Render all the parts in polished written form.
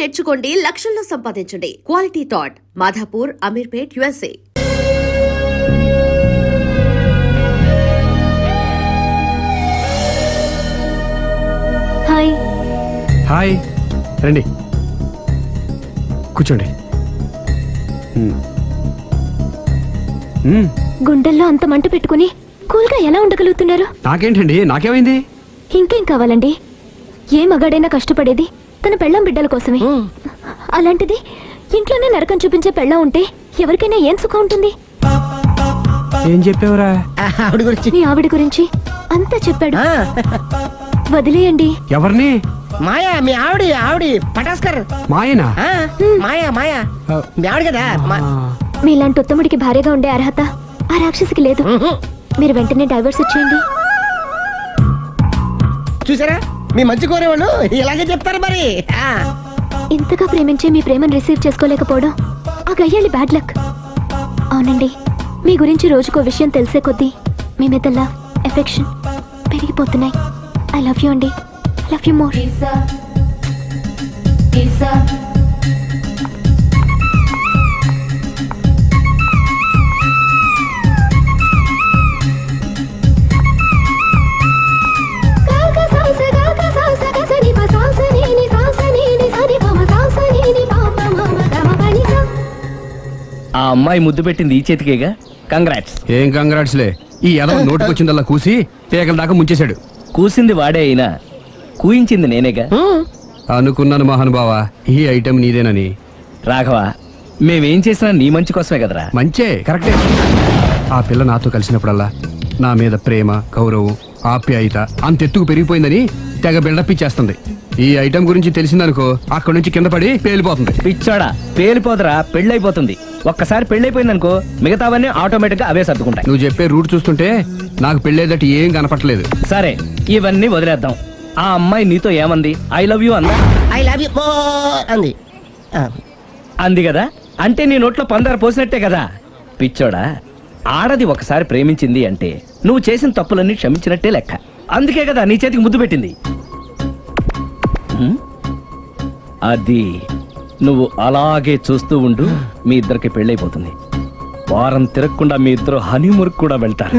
నేర్చుకోండి, లక్షల్లో సంపాదించండి. Quality thought Madhapur, Ameerpet, USA. Hi. Hi, రండి కూర్చోండి. గుండెల్లో అంత మంట పెట్టుకుని కూల్గా ఎలా ఉండగలుగుతున్నారు? నాకేంటండి, నాకేమైంది? ఇంకేం కావాలండి? ఏ మగాడైనా కష్టపడేది తన పెళ్ళాం బిడ్డల కోసమే. అలాంటిది ఇంట్లోనే నరకం చూపించే పెళ్ళాం ఉంటే ఎవరికైనా ఏం సుఖం ఉంటుంది? ఏం చెప్పావురా? మీ ఆవిడ గురించి అంతా చెప్పాడు. వదిలేయండి. ఎవరిని? మాయా, మీ ఆవిడ పటాస్కర్. మాయనా? మాయా మీ ఆవిడ కదా. మీలాంటి ఉత్తముడికి భార్యగా ఉండే అర్హత ఆ రాక్షసికి లేదు. మీరు వెంటనే డైవర్స్ ఇచ్చేయండి. చూసారా, మీ మంచి కోరేవాళ్ళు ఇలాగే చెప్తారు మరి. ఇంతగా ప్రేమించే మీ ప్రేమను రిసీవ్ చేసుకోలేకపోవడం ఆ గయ్యాళి బ్యాడ్ లక్. అవునండి, మీ గురించి రోజుకో విషయం తెలిసే కొద్దీ మీ మీద లవ్, ఎఫెక్షన్ పెరిగిపోతున్నాయి. ఐ లవ్ యూ అండి. I love you more. ఆ అమ్మాయి ముద్దు పెట్టింది ఈ చేతికేగా. కంగ్రాట్స్. ఏం కంగ్రాట్స్లే, ఈ ఎదవ నోటికొచ్చిందల్లా కూసి తేగల దాకా ముంచేశాడు. కూసింది వాడే అయినా కూయించింది నేనేగా. అనుకున్నాను మహానుభావా, ఈ ఐటెం నీదేనని. రాఘవ, మేమేం చేసినా నీ మంచి కోసమే కదరా. మంచే, కరెక్టే. ఆ పిల్ల నాతో కలిసినప్పుడల్లా నా మీద ప్రేమ, గౌరవం, ఆప్యాయత అంతెత్తుకు పెరిగిపోయిందని తెగ బిల్డప్ ఇచ్చేస్తుంది. ఈ ఐటెం గురించి తెలిసిందనుకో, అక్కడి నుంచి కింద పడి పేలిపోతుంది. పిచ్చోడా, పేలిపోదరా, పెళ్ళైపోతుంది. ఒక్కసారి పెళ్ళైపోయిందనుకో మిగతావన్నీ ఆటోమేటిక్ గా అవే సర్దుకుంటాయి. నువ్వు చెప్పే రూట్ చూస్తుంటే నాకు పెళ్ళేదటి ఏం కనపట్లేదు. సరే, ఇవన్నీ వదిలేద్దాం. ఆ అమ్మాయి నీతో ఏమంది? ఐ లవ్ యూ అందా? ఐ లవ్ యూ అంది. అంది కదా, అంటే నీ నోట్లో పందారు పోసినట్టే కదా. పిచ్చోడా, ఆడది ఒకసారి ప్రేమించింది అంటే నువ్వు చేసిన తప్పులన్నీ క్షమించినట్టే లెక్క. అందుకే కదా నీ చేతికి ముద్దు పెట్టింది. అది నువ్వు అలాగే చూస్తూ ఉండు, మీ ఇద్దరికి పెళ్ళైపోతుంది. వారం తిరగకుండా మీ ఇద్దరు హనీమూర్ కూడా వెళ్తారు.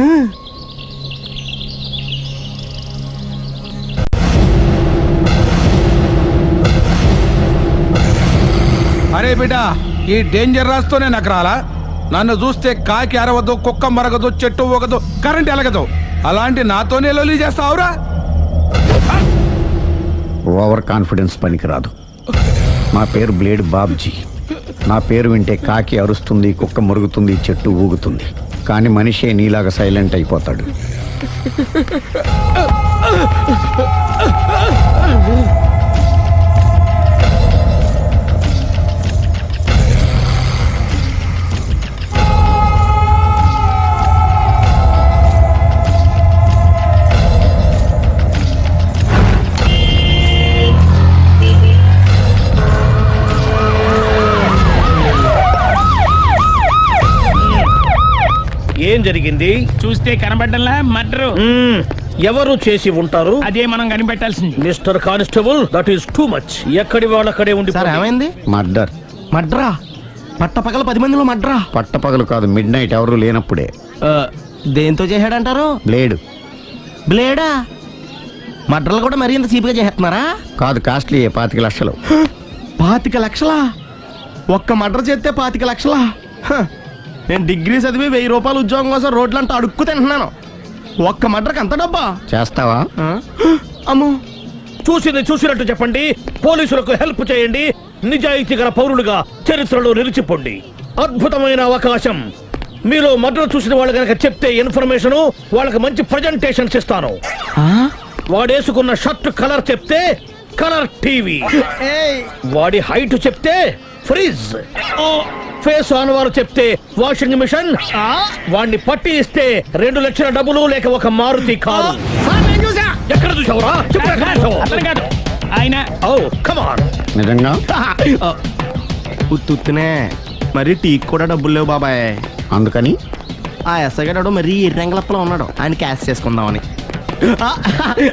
అరే బిడ్డ, ఈ డేంజర్ రాస్తూనే నాకు రాలా? నన్ను చూస్తే కాకి అరవదు, కుక్క మరగదు, చెట్టు ఊగదు, కరెంట్ ఎలగదు. అలాంటి నాతోనే లొల్లి చేస్తావురా? ఓవర్ కాన్ఫిడెన్స్ పనికిరాదు. నా పేరు బ్లేడ్ బాబ్జీ. నా పేరు వింటే కాకి అరుస్తుంది, కుక్క మురుగుతుంది, చెట్టు ఊగుతుంది, కానీ మనిషే నీలాగా సైలెంట్ అయిపోతాడు. ఏం జరిగింది? చూస్తే కనబడ్డంలా మర్డరు. ఎవరు చేసి ఉంటారు? అదే మనం కనిపెట్టాల్సింది. Mister constable, that is too much. ఎక్కడి వాళ్ళక్కడే ఉండి. ఏమైంది? మర్డర్. మడ్రా? పట్టపగల 10 మందిలో మడ్రా? పట్టపగలు కాదు, మిడ్ నైట్ ఎవరు లేనప్పుడే. దేంతో చేశాడంటారు? బ్లేడ్. బ్లేడా? మడ్రలు కూడా మరీ ఇంత చీప్గా చేస్తున్నారా? కాదు, కాస్ట్లీ. 25 లక్షలు. 25 లక్షలా? ఒక్క మడ్ర చేస్తే 25 లక్షలా? నేను డిగ్రీ చదివి 1000 రూపాయలు ఉద్యోగం కోసం రోడ్లంతా అడుక్కు తింటున్నాను. ఒక్క మడ్రకు అంత డబ్బా? చేస్తావా? అమ్మో, చూసింది చూసినట్టు చెప్పండి. పోలీసులకు హెల్ప్ చేయండి. నిజాయితీ గల పౌరులుగా చరిత్రలో నిలిచిపోండి. అద్భుతమైన అవకాశం. మీలో మర్డర్ చూసిన వాళ్ళు కనుక చెప్తే ఇన్ఫర్మేషన్, వాళ్ళకి మంచి ప్రజెంటేషన్స్ ఇస్తాను. వాడేసుకున్న షర్ట్ కలర్ చెప్తే కలర్ టీవీ, వాడి హైట్ చెప్తే ఫ్రిజ్, ఫేస్ ఆన్ వారు చెప్తే వాషింగ్ మిషన్, వాడిని పట్టి ఇస్తే 2 లక్షల డబ్బులు లేక ఒక మారుతి కాదు. ఎక్కడ చూసావురా? ఆయన నిజంగా ఉత్తునే మరి టీకి కూడా డబ్బులు లేవు బాబాయ్. అందుకని ఆ ఎస్ఐ గారు మరీ ఎర్రంగలప్పలో ఉన్నాడు, ఆయన క్యాష్ చేసుకుందామని.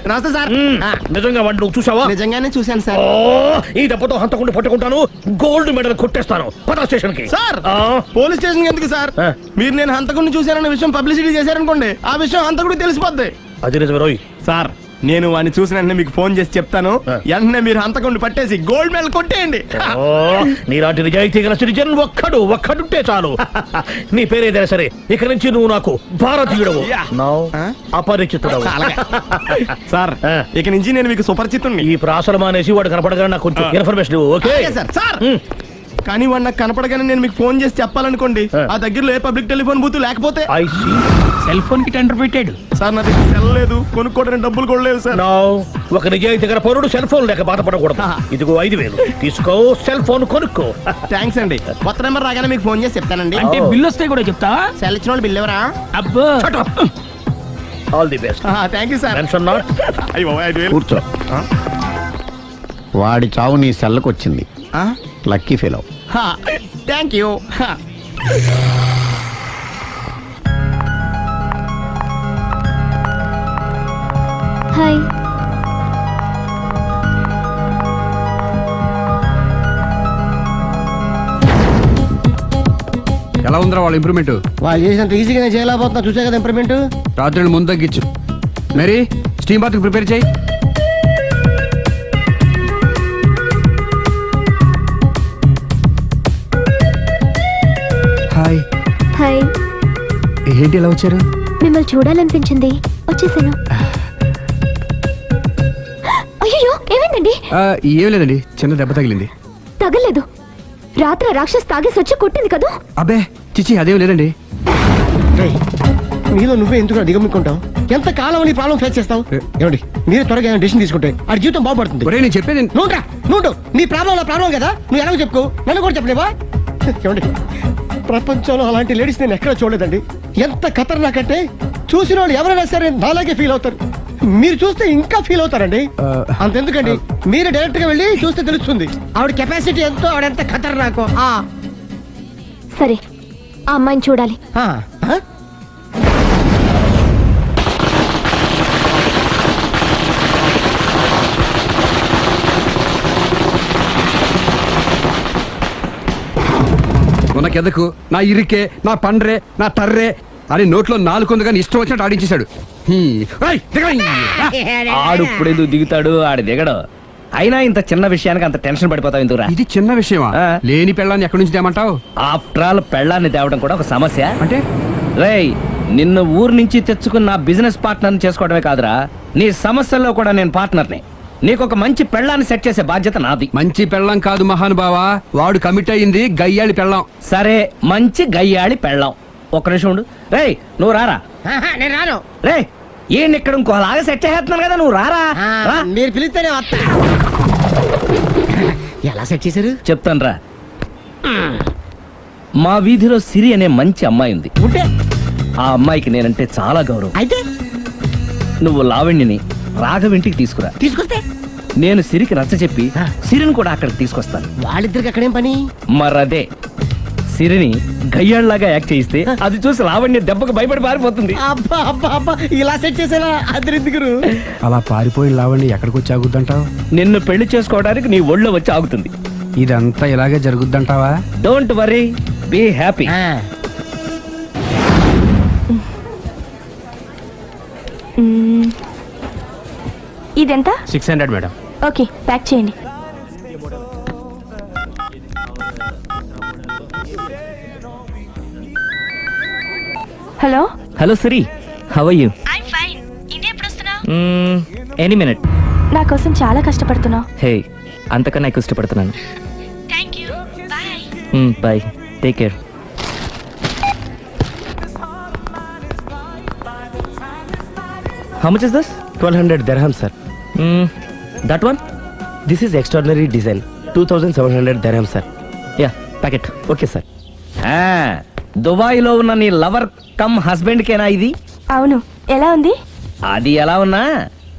నమస్తే సార్. నిజంగా వాడిని నువ్వు చూసావా? నిజంగానే చూశాను సార్. ఓ, ఈ దెబ్బతో హంతకుండా పట్టుకుంటాను, గోల్డ్ మెడల్ కొట్టేస్తాను. పద స్టేషన్ కి. సార్ పోలీస్ స్టేషన్ ఎందుకు సార్? ఆ. మీరు నేను హంతకుడిని చూశారన్న విషయం పబ్లిసిటీ చేశారనుకోండి, ఆ విషయం హంతకుడికి తెలిసిపోద్ది. అది నిజమే రోయ్. సార్ నేను వాడిని చూసిన వెంటనే మీకు ఫోన్ చేసి చెప్తాను. ఆ. వెంటనే మీరు హంతకుడిని పట్టేసి గోల్డ్ మెడల్ కొట్టేయండి. ఓ, నీలాంటి నిజాయితీ గల సిటిజన్ ఒక్కడుంటే చాలు. నీ పేరేదైనా సరే, ఇక నుంచి నువ్వు నాకు భారతీయుడవు, నౌ ఆ? అపరిచితుడవు. అలాగే. సార్ ఆ. ఇక నుంచి నేను మీకు సుపరిచితుణ్ణి. ఈ ప్రాసలు మానేసి వాడు కనపడగానే నాకు కొంచెం ఇన్ఫర్మేషన్ ఇవ్వు, ఓకే? అలాగే సార్. సార్ కానీ వాడు నాకు కనపడగానే నేను మీకు ఫోన్ చేసి చెప్పాలనుకోండి, ఆ. ఆ దగ్గరలో ఏ పబ్లిక్ టెలిఫోన్ బూత్ లేకపోతే. I see. సెల్ ఫోన్ కి టెండర్ పెట్టాడు. సార్ నా దగ్గర సెల్ లేదు, కొనుక్కోవడానికి డబ్బులు కూడా లేవు సార్. Now, ఒక నిజాయితీ గల పౌరుడు సెల్ ఫోన్ లేక బాధపడకూడదు. ఇదిగో 5,000 తీసుకో, సెల్ ఫోన్ కొనుక్కో. థ్యాంక్స్ అండి. కొత్త నెంబర్ రాగానే మీకు ఫోన్ చేసి చెప్తానండి. అంటే బిల్ వస్తే కూడా చెప్తావా? సెల్ ఇచ్చిన వాళ్ళు బిల్ ఎవరా? అబ్బో all the best. Thank you sir. Mention not. అయ్యో 5,000. కూర్చో. వాడి చావు నీ సెల్లకు వచ్చింది. Lucky fellow. Thank you. Hi. ఎలా ఉందిరా వాళ్ళ ఇంప్రూవ్మెంట్? వాళ్ళు చేసినంత ఈజీగా చేయలేకపోతున్నా, చూసే కదా ఇంప్రూవ్మెంట్. రాత్రి ముందు తగ్గించు. మరి స్టీమ్ బాత్ ప్రిపేర్ చేయి. హాయ్. హాయ్. ఏంటి ఎలా వచ్చారు? మిమ్మల్ని చూడాలనిపించింది, వచ్చేసాను. అయ్యో ఏమైందండి? ఏం లేదండి, చిన్న దెబ్బ తగిలింది. తగలేదు. రాత్రి ఆ రాక్షస్ తాగేసి వచ్చి కొట్టింది కదూ? అబ్బే చిచి అదేం లేదండి. నీలో నువ్వే ఎందుకు దిగమ్ముకుంటావు? ఎంత కాలం నీ ప్రాబ్లం ఫేస్ చేస్తావు? ఏమండి మీరే త్వరగా డెసిషన్ తీసుకుంటే ఆ జీవితం బాగుపడుతుంది. ఒరేయ్ నేను చెప్పేది నువ్వు నీ ప్రాబ్లం నా ప్రాబ్లం కదా, నువ్వు ఎలాగో చెప్పుకో, నన్ను కూడా చెప్పలేవా? ఏమండి ప్రపంచంలో అలాంటి లేడీస్ నేను ఎక్కడ చూడలేదండి. ఎంత ఖతర్నాకంటే చూసిన వాళ్ళు ఎవరైనా సరే నాలాగే ఫీల్ అవుతారు. మీరు చూస్తే ఇంకా ఫీల్ అవుతారండి. అంతెందుకండి, మీరు డైరెక్ట్ గా వెళ్ళి చూస్తే తెలుస్తుంది ఆవిడ కెపాసిటీ ఎంతో, ఆవిడ ఎంత ఖతర్నాకో. సరే, ఆ అమ్మాయిని చూడాలి. కెదకు నా ఇరికే నా పండ్రే నా తర్రే అని నోట్లో నాలుగు కానీ ఇష్టం వచ్చినట్టు ఆడించేశాడు. ఆడు ఇప్పుడు ఎందుకు దిగుతాడు, ఆడు దిగడు. అయినా ఇంత చిన్న విషయానికి అంత టెన్షన్ పడిపోతావు ఎందుకురా? ఇది చిన్న విషయమా? లేని పెళ్ళాన్ని ఎక్కడి నుంచి తేమంటావు? ఆఫ్టర్ ఆల్ పెళ్ళాన్ని తేవడం కూడా ఒక సమస్య అంటే? రేయ్, నిన్ను ఊరు నుంచి తెచ్చుకున్న నా బిజినెస్ పార్ట్నర్ని చేసుకోవడమే కాదురా, నీ సమస్యల్లో కూడా నేను పార్ట్నర్ని. నీకు ఒక మంచి పెళ్ళాన్ని సెట్ చేసే బాధ్యత నాది. మంచి పెళ్ళం కాదు మహానుభావా, వాడు కమిట్ అయ్యింది గయ్యాళి పెళ్ళం. సరే, మంచి గయ్యాళి పెళ్ళాం. ఒక్క నిమిషం ఉండు. రేయ్ నువ్వు రారా. నేను రాను. రే ఈయన ఇక్కడ ఇంకోలాగా సెట్ చేస్తున్నాను కదా, నువ్వు రారా. రా. మీరు పిలిస్తేనే వస్తా. ఎలా సెట్ చేశారు చెప్తాను రా. మా వీధిలో సిరి అనే మంచి అమ్మాయి ఉంది. ఉంటే ఆ అమ్మాయికి నేనంటే చాలా గౌరవం. అయితే నువ్వు లావణ్యని రాఘవింటికి తీసుకురా. తీసుకొస్తే నేను సిరికి నచ్చ చెప్పి సిరిని కూడా అక్కడికి తీసుకొస్తాను. వాళ్ళిద్దరికి అక్కడేం పని? మరదే సిరిని గయ్యాళ్ళలాగా యాక్ట్ చేయిస్తే అది చూసి లావణ్య దెబ్బకు భయపడి పారిపోతుంది. అబ్బా అబ్బా అబ్బా, ఇలా సెట్ చేసేలా అద్దరిద్దరు. అలా పారిపోయిన లావండి ఎక్కడికి వచ్చి ఆగుద్దంటావు? నిన్ను పెళ్లి చేసుకోవడానికి నీ ఒళ్ళో వచ్చి ఆగుతుంది. ఇదంతా ఇలాగే జరుగుద్దంటావా? Don't worry, be happy. ఇదెంత? 600 మేడం. ఓకే, ప్యాక్ చేయండి. Hello. Hello Siri, how are you? I'm fine. India ఎప్పుడు వస్తున్నావు? Any minute. నా కోసం చాలా కష్టపడుతున్నావు. హే, అంతకన్నా ఎక్కువ ఇష్టపడుతున్నాను. Thank you. Bye. Bye, take care. How much is this? 1200 dirham, sir. That one? This is extraordinary design. 2700 dirham, sir. Yeah, pack it. Okay, sir. దుబాయ్లో ఉన్న నీ లవర్ కమ్ హస్బెండ్ కేనా ఇది? అవును. ఎలా ఉంది? అది ఎలా ఉన్నా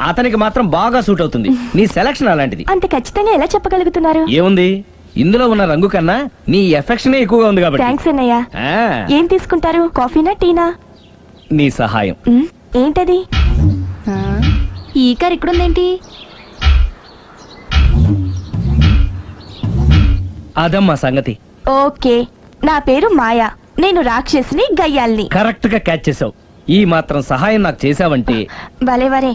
అతనికి మాత్రం బాగా సూట్ అవుతుంది. నీ సెలక్షన్ అలాంటిది. అంత ఖచ్చితంగా ఎలా చెప్పగలుగుతున్నారు? ఏముంది, ఇందులో ఉన్న రంగు కన్నా నీ ఎఫెక్షనే ఎక్కువగా ఉంది కాబట్టి. థ్యాంక్స్ అన్నయ్య. ఆ, ఏం తీసుకుంటారు, కాఫీనా టీనా? నీ సహాయం. ఏంటది? ఈ కార్ ఇక్కడుందేంటి? అదమ్మా సంగతి. ఓకే, నా పేరు మాయా. నేను రాక్షసిని, గయ్యాల్ని. కరెక్ట్ గా క్యాచ్ చేసావు. ఈ మాత్రం సహాయం నాకు చేసావంటే భలే వరే.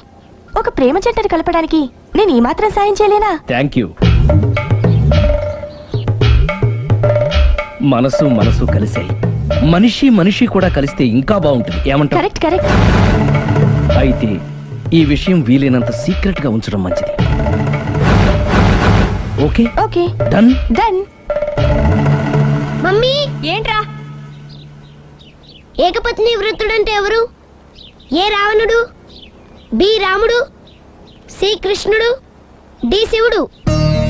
ఒక ప్రేమ జంటను కలపడానికి నేను ఈ మాత్రం సాయం చేయలేనా? Thank you. మనసు మనసు కలిసాయి, మనిషి మనిషి కూడా కలిస్తే ఇంకా బాగుంటుంది. ఏమంటావు? Correct correct. అయితే ఈ విషయం వీలైనంత సీక్రెట్ గా ఉంచడం మంచిది. Okay okay, done. Done. Mummy, ఏంట్రా? ఏకపత్ని వృత్తుడంటే ఎవరు? ఏ రావణుడు, బి రాముడు, సి కృష్ణుడు, డి శివుడు.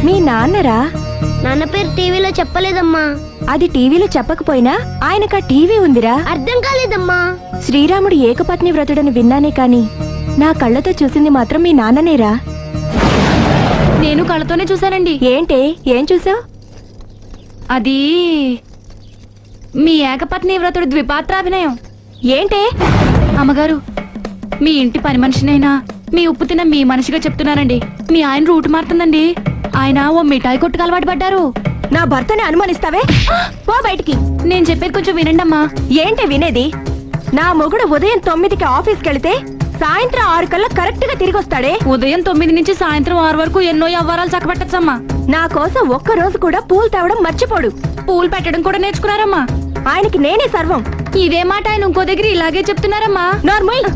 మీ నాన్నరా? నాన్న పేరు టీవీలో చెప్పలేదమ్మా. అది టీవీలో చెప్పకపోయినా ఆయనకా టీవీ ఉందిరా. అర్థం కాలేదమ్మా. శ్రీరాముడు ఏకపత్ని వ్రతుడని విన్నానే కాని నా కళ్ళతో చూసింది మాత్రం మీ నాన్ననేరా. నేను కళ్ళతోనే చూశానండి. ఏంటే, ఏం చూసావు? అది మీ ఏకపత్ని వ్రతుడు ద్విపాత్రాభినయం. ఏంటే? అమ్మగారు, మీ ఇంటి పని మనిషినైనా మీ ఉప్పు తిన్న మీ మనిషిగా చెప్తున్నానండి. మీ ఆయన రూటు మారుతుందండి. ఆయన ఓ మిఠాయి కొట్టుకు అలవాటు పడ్డారు. నా భర్తని అనుమానిస్తావే? పో బయటికి. నేను చెప్పేది కొంచెం వినండి అమ్మా. ఏంటి వినేది? నా మొగుడు ఉదయం 9కి ఆఫీస్కి వెళితే సాయంత్రం 6 కల్లా కరెక్ట్ గా తిరిగి వస్తాడే. ఉదయం 9 నుంచి సాయంత్రం 6 వరకు ఎన్నో వ్యవహారాలు చక్కబెట్టచ్చమ్మా. నా కోసం ఒక్క రోజు కూడా పూలు తేవడం మర్చిపోడు. పూలు పెట్టడం కూడా నేర్చుకున్నారమ్మా. ఆయనకి నేనే సర్వం. ఇదే మాట ఆయన ఇంకో దగ్గర ఇలాగే చెప్తున్నారమ్మా. నార్మల్.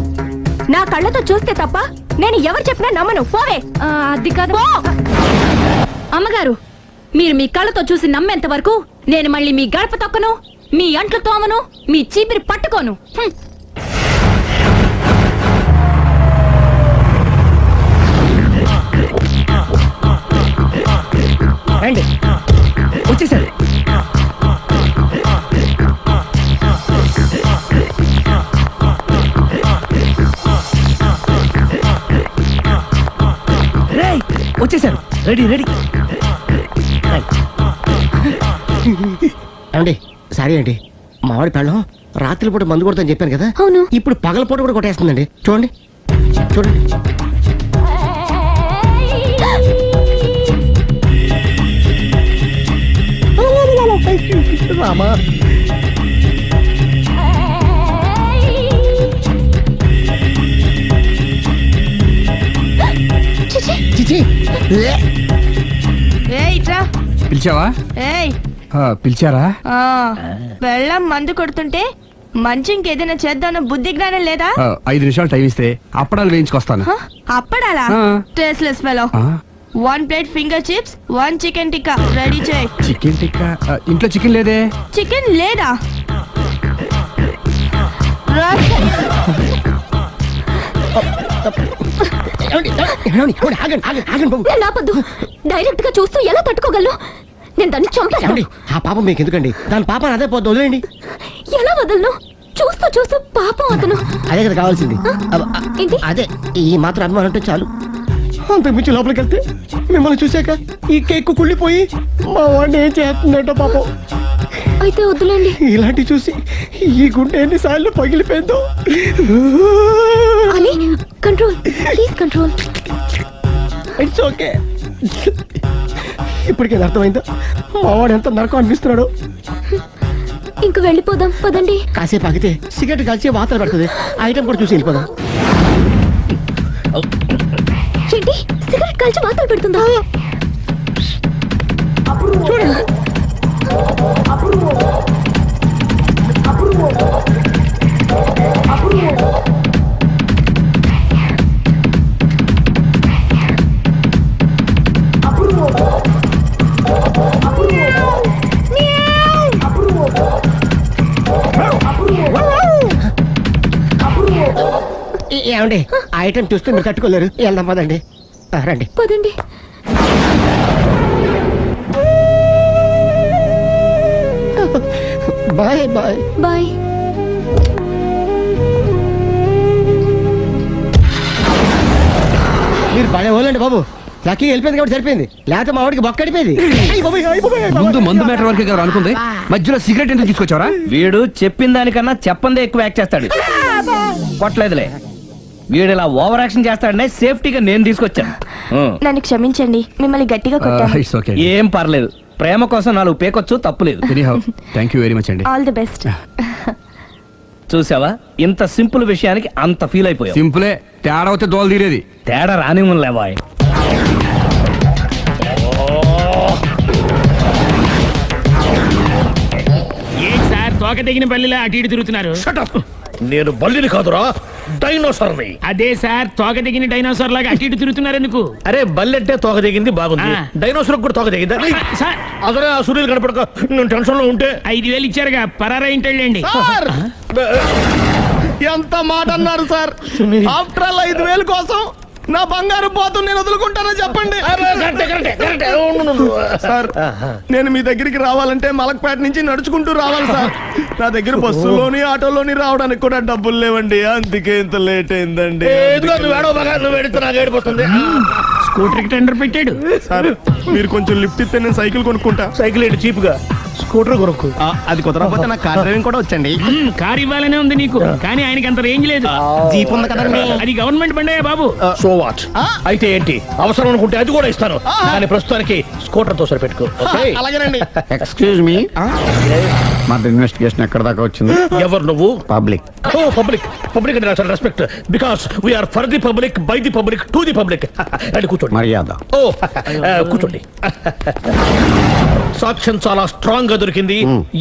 నా కళ్ళతో చూస్తే తప్ప నేను ఎవరు చెప్పినా నమ్మను. పోవే. అది కాదు అమ్మగారు, మీరు మీ కళ్ళతో చూసి నమ్మేంత వరకు నేను మళ్ళీ మీ గడప తొక్కను, మీ అంట్లు తోమను, మీ చీపిరి పట్టుకోను. రండి. వచ్చేసారు. రేయ్, వచ్చేసారు. Ready ready. అండి, సారీ అండి. మామిడి పెళ్ళం రాత్రిపూట మందు కొడతాను చెప్పాను కదా. అవును. ఇప్పుడు పగలపూట కూడా కొట్టేస్తుందండి. చూడండి చూడండి. రామా, చిచి. పిలిచావా? పిలిచారా? బెల్లం మందు కొడుతుంటే మంచి ఇంకేదైనా చేద్దామన్న బుద్ధి జ్ఞానం లేదా? 5 నిమిషాలు టైం ఇస్తే అప్పడాలు వేయించుకొస్తాను. అప్పడాలా? ఆ. Tasteless fellow. 1 plate finger chips, 1 chicken tikka ready చేయి. చికెన్ టిక్కా? ఇంట్లో చికెన్ లేదే. చికెన్ లేదా? నేను ఆపొద్దు. డైరెక్ట్ గా చూస్తూ ఎలా తట్టుకోగలను? నేను దాన్ని చంపేస్తాను. ఆ పాపం మీకు ఎందుకండి? దాని పాప అదే పోద్దు, వదిలేండి. ఎలా వదలను? చూస్తూ చూస్తూ పాపం అతను. అదే కదా కావాల్సింది. ఏంటి? అదే ఈ మాత్రం అభిమానం అంటే చాలు. అంతకుమించి లోపలికి వెళ్తే మిమ్మల్ని చూశాక ఈ కేక్ కుళ్ళిపోయి మా వాడిని ఏం చేస్తుందంటో పాపం. అయితే వద్దులేండి. ఇలాంటి చూసి ఈ గుండె ఎన్నిసార్లు పగిలిపోయిందో. అని control, please control. It's okay. ఇప్పటికే అర్థమైందా మా వాడు ఎంత నరకం అనిపిస్తున్నాడు? ఇంక వెళ్ళిపోదాం పదండి. కాసేపు ఆగితే సిగరెట్ కలిసి వాతలు పడుతుంది. ఆ ఐటమ్ కూడా చూసి వెళ్ళిపోదాం. ఏంటి, సిగరెట్ కాల్చి వాతలు పెడుతుందా? చూడండి. ఏమండి, ఆ ఐటమ్ చూస్తే మీరు తట్టుకోలేరు. వెళ్దాం పదండి. రండి పదండి. Bye bye bye. మీరు పడే వాళ్ళండి బాబు. లక్కీ వెళ్ళిపోయింది కాబట్టి సరిపోయింది, లేకపోతే మా వాడికి బొక్క అడిపోయింది. ముందు మందు మ్యాటర్ వరకే కదా అనుకుంది, మధ్యలో సిగరెట్ ఎందుకు తీసుకొచ్చావరా? వీడు చెప్పిన దానికన్నా చెప్పందే ఎక్కువ యాక్ట్ చేస్తాడు. కొట్టలేదులే. వీడిలా ఓవర్ యాక్షన్ చేస్తాడనే సేఫ్టీగా నేను తీసుకొచ్చాను. నన్ను క్షమించండి, మిమ్మల్ని గట్టిగా కొట్టాను. It's okay. ఏం పర్లేదు, ప్రేమ కోసం 4 పేకొచ్చు, తప్పులేదు. Anyhow thank you very much అండి. All the best. చూసావా, ఇంత సింపుల్ విషయానికి అంత ఫీల్ అయిపోయావు. సింపులే, తేడా అవుతే దోలు తీరేది. తేడా రాని లేవాయ్. ఏంటి సార్ తోక తెగిన బల్లిలా అటు ఇటు తిరుగుతున్నారు? నేను బల్లిని కాదురా, డైనోసార్ని. అదే సార్, తోక తెగిన డైనోసార్ లాగా అటు ఇటు తిరుగుతున్నారు ఎందుకు? అరే బల్లెట్టే తోక దిగింది బాగుంది, ఆ. డైనోసార్ కూడా తోక దిగిందా? సార్ అసలే ఆ సూర్యులు కనపడక నేను టెన్షన్ లో ఉంటే 5,000 ఇచ్చారుగా, పరారా ఇంటండి. ఎంత మాట అన్నారు సార్? ఆఫ్టర్ ఆల్ 5,000 కోసం నా బంగారు పోతు నేను వదులుకుంటానని చెప్పండి. సార్, నేను మీ దగ్గరికి రావాలంటే మలక్పేట నుంచి నడుచుకుంటూ రావాలి సార్. నా దగ్గర బస్సులోని ఆటోలోని రావడానికి కూడా డబ్బులు లేవండి, అందుకే ఇంత లేట్ అయిందండి. స్కూటర్ కి టెండర్ పెట్టాడు. సార్, మీరు కొంచెం లిఫ్ట్ ఇస్తే నేను సైకిల్ కొనుక్కుంటా. సైకిల్ ఏంటి చీప్ గా, స్కూటర్ కొనుక్కు. అది కుదరకపోతే నాకు కార్ డ్రైవింగ్ కూడా వచ్చండి. కార్ ఇవ్వాలనే ఉంది నీకు, కానీ ఆయనకి అంత రేంజ్ లేదు. జీప్ ఉంది కదండి. అది గవర్నమెంట్ బండే బాబు. So what? అయితే ఏంటి, అవసరం అనుకుంటే అది కూడా ఇస్తాను, కానీ ప్రస్తుతానికి స్కూటర్ తో సరిపెట్టుకో. అలాగేనండి. ఎక్స్క్యూజ్ మీ, మా ఇన్వెస్టిగేషన్ ఎక్కడ దాకా వచ్చింది? ఎవరు నువ్వు? పబ్లిక్. ఓ పబ్లిక్. పబ్లిక్ అంటే చాలా respect, because we are for the public, by the public, to the public. అది కూర్చోండి. మర్యాద. ఓ కూర్చోండి. సాక్ష్యం చాలా స్ట్రాంగ్ గా దొరికింది,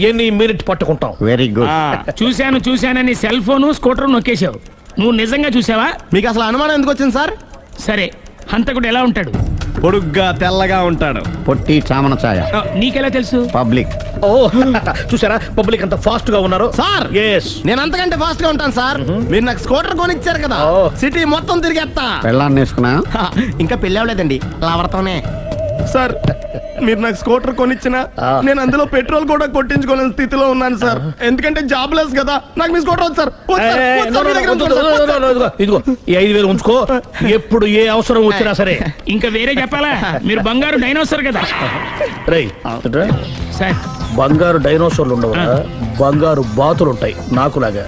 ఎన్ని మినిట్ పట్టుకుంటాం. Very good. చూశానని సెల్ ఫోను స్కూటర్ నొక్కేశావు. నువ్వు నిజంగా చూసావా? మీకు అసలు అనుమానం ఎందుకు వచ్చింది సార్? సరే, హంతకుడు ఎలా ఉంటాడు? పొడుగ్గా తెల్లగా ఉంటాడు. పొట్టి చామన ఛాయ. నీకెలా తెలుసు? పబ్లిక్. ఓ చూసారా, పబ్లిక్ అంత ఫాస్ట్ గా ఉన్నారు. సార్, ఎస్, నేను అంతకంటే ఫాస్ట్ గా ఉంటాను సార్. మీరు నాకు స్కూటర్ కొనిచ్చారు కదా, సిటీ మొత్తం తిరిగేస్తా. పెళ్ళాన్ని వేసుకున్నా? ఇంకా పెళ్ళి అవ్వలేదండి, లావర్తోనే. సార్, మీరు నాకు స్కూటర్ కొనిచ్చిన నేను అందులో పెట్రోల్ కూడా కొట్టించుకోలేని స్థితిలో ఉన్నాను సార్. ఎందుకంటే జాబ్ లెస్ కదా, నాకు మీ స్కూటర్ వద్దు సార్. వద్దు సార్, వద్దు సార్, మీ దగ్గర ఉంచుకోండి సార్. వద్దు సార్. ఇదిగో ఈ 5,000 ఉంచుకో, ఎప్పుడు ఏ అవసరం వచ్చినా సరే. ఇంకా వేరే చెప్పాలా? మీరు బంగారు డైనోసార్ కదా. రై సార్, బంగారు డైనోసార్లు ఉండవు, బంగారు బాతులు ఉంటాయి నాకులాగా.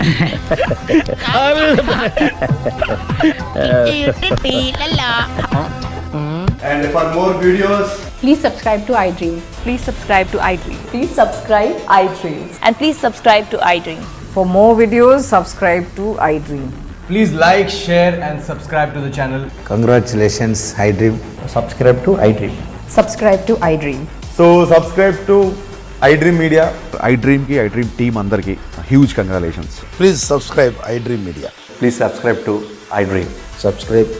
And for more videos, Please subscribe to iDream. Please subscribe to iDream. Please subscribe iDream. And please subscribe to iDream. For more videos, subscribe to iDream. please like, share and subscribe to the channel. Congratulations, iDream. Subscribe to iDream. Subscribe to iDream. So subscribe to iDream Media. iDream ki iDream team andarki huge congratulations. Please subscribe iDream Media. Please subscribe to iDream. Subscribe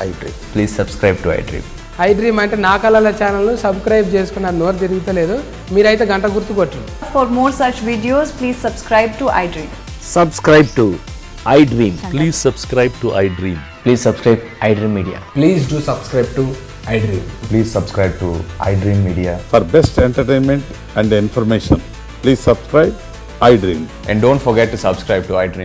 iDream. Please subscribe to iDream. iDream అంటే నా కళల ఛానల్ను subscribe చేసుకున్న నోరు తిరుగుతలేదు, మీరైతే గంట గుర్తు కొట్టండి. For more such videos, please subscribe to iDream. Subscribe to iDream. Please subscribe to iDream. Please subscribe iDream Media. Please do subscribe to iDream. Please subscribe to iDream Media. For best entertainment and information, please subscribe iDream. And don't forget to subscribe to iDream.